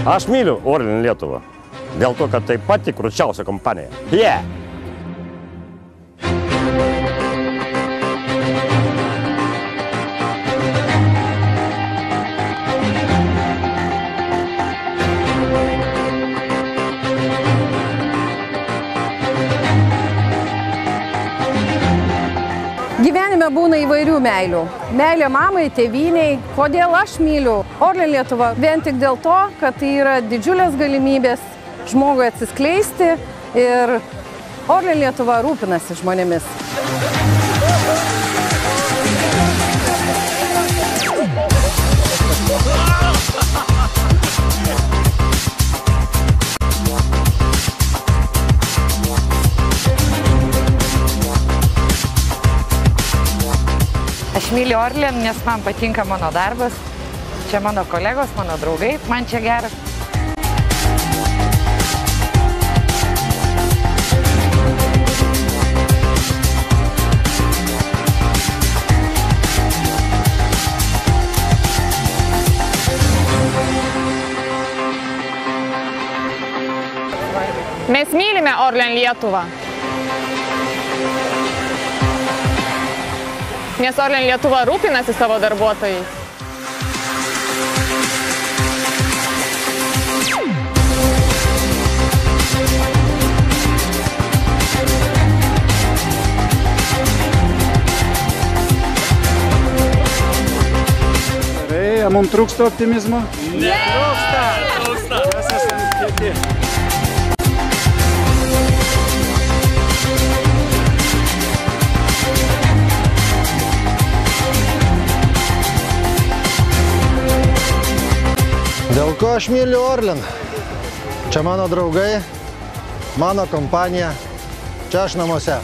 Aš myliu Orlen Lietuvą, dėl to, kad tai pati krūčiausia kompanija. Yeah! Gyvenime būna įvairių meilių. Meilė mamai, tėvyniai. Kodėl aš myliu Orlen Lietuvą? Vien tik dėl to, kad tai yra didžiulės galimybės žmogui atsiskleisti ir Orlen Lietuva rūpinasi žmonėmis. Aš myliu Orlen, nes man patinka mano darbas. Čia mano kolegos, mano draugai, man čia gera. Mes mylime Orlen Lietuvą. Nes Orlen Lietuva rūpinasi savo darbuotojais. Gerai, mums trūksta optimizmo? Ne! Trūksta! Mes esame kieti. Dėl ko aš myliu Orlen? Čia mano draugai, mano kompanija, čia aš namuose.